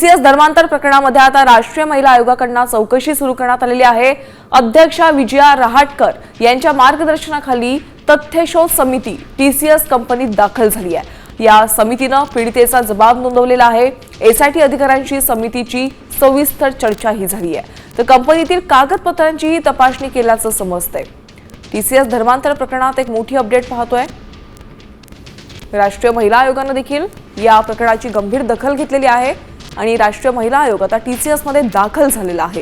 TCS धर्मांतर प्रकरणामध्ये आता राष्ट्रीय महिला आयोगाकडून चौकशी सुरू करण्यात आलेली आहे। अध्यक्षा विजया रहाटकर यांच्या मार्गदर्शनाखाली तथ्यशोध समिती टीसीएस कंपनीत दाखल झाली आहे। या समितीने पीडितेचा जबाब नोंदवलेला आहे। एसआयटी अधिकाऱ्यांशी समितीची सविस्तर चर्चाही झाली आहे, तर कंपनीतील कागदपत्रांचीही तपासणी केल्याचं समजतंय। टीसीएस धर्मांतर प्रकरणात एक मोठी अपडेट पाहतोय। राष्ट्रीय महिला आयोगाने देखील या प्रकरणाची गंभीर दखल घेतलेली आहे आणि राष्ट्रीय महिला आयोग आता टीसीएस मध्ये दाखल झालेला आहे।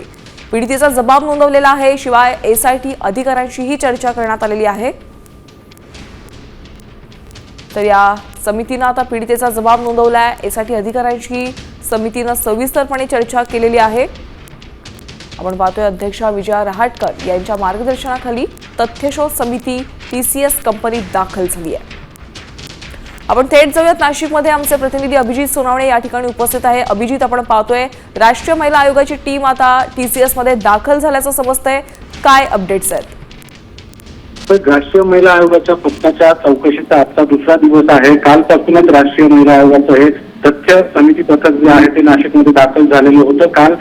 पीडितेचा जबाब नोंदवलेला आहे। शिवाय एसआयटी अधिकाऱ्यांशीही चर्चा करण्यात आलेली आहे। तर या समितीने आता पीडितेचा जबाब नोंदवलाय। एसआयटी अधिकाऱ्यांशी समितीने सविस्तरपणे चर्चा केलेली आहे। आपण पाहतोय अध्यक्षा विजया रहाटकर यांच्या मार्गदर्शनाखाली तथ्यशोध समिती टीसीएस कंपनीत दाखल झाली आहे। आपण थेट जाऊयात नाशिकमध्ये। आमचे प्रतिनिधी अभिजित सोनावणे या ठिकाणी उपस्थित आहे। अभिजित, आपण पाहतोय राष्ट्रीय महिला आयोगाची टीम आता टीसीएस मध्ये दाखल झाल्याचं समजतंय, काय अपडेट्स आहेत? राष्ट्रीय महिला आयोगाच्या पथकाच्या चौकशीचा आजचा दुसरा दिवस आहे। कालपासूनच राष्ट्रीय महिला आयोगाचं हे तथ्य समिती पथक जे आहे ते नाशिकमध्ये दाखल झालेलं होतं। काल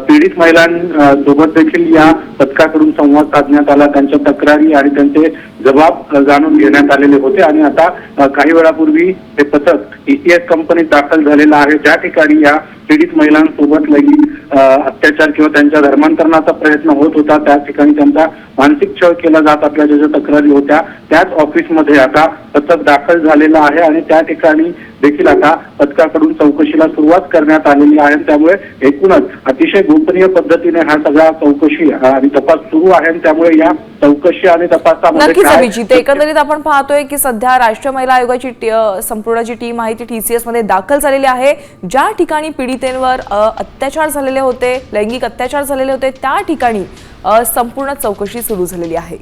पीडित महिलांसोबत देखील या पथकाकडून संवाद साधण्यात आला। त्यांच्या तक्रारी आणि त्यांचे जबाब जाणून घेण्यात आलेले होते आणि आता काही वेळापूर्वी हे पथक टीसीएस कंपनीत दाखल झालेलं आहे, ज्या ठिकाणी या पीडित महिलांसोबत लैंगिक अत्याचार किंवा त्यांच्या धर्मांतरणाचा प्रयत्न होत होता। त्या ठिकाणी त्यांचा मानसिक छळ केला जात असल्याच्या ज्या तक्रारी होत्या त्याच ऑफिसमध्ये आता पथक दाखल झालेलं आहे आणि त्या ठिकाणी देखील आता पथकाकडून चौकशीला सुरुवात करण्यात आलेली आहे। त्यामुळे एकूणच अतिशय गोपनीय पद्धतीने हा सगळा चौकशी आणि तपास सुरू आहे। त्यामुळे या चौकशी आणि तपासामध्ये एकंदरीत आपण पाहतोय की सध्या राष्ट्रीय महिला आयोगाची संपूर्ण जी टीम आहे ती टीसीएस मध्ये दाखल झालेली आहे। ज्या ठिकाणी पीडितेंवर अत्याचार झालेले होते, लैंगिक अत्याचार झालेले होते, त्या ठिकाणी संपूर्ण चौकशी सुरू झालेली आहे।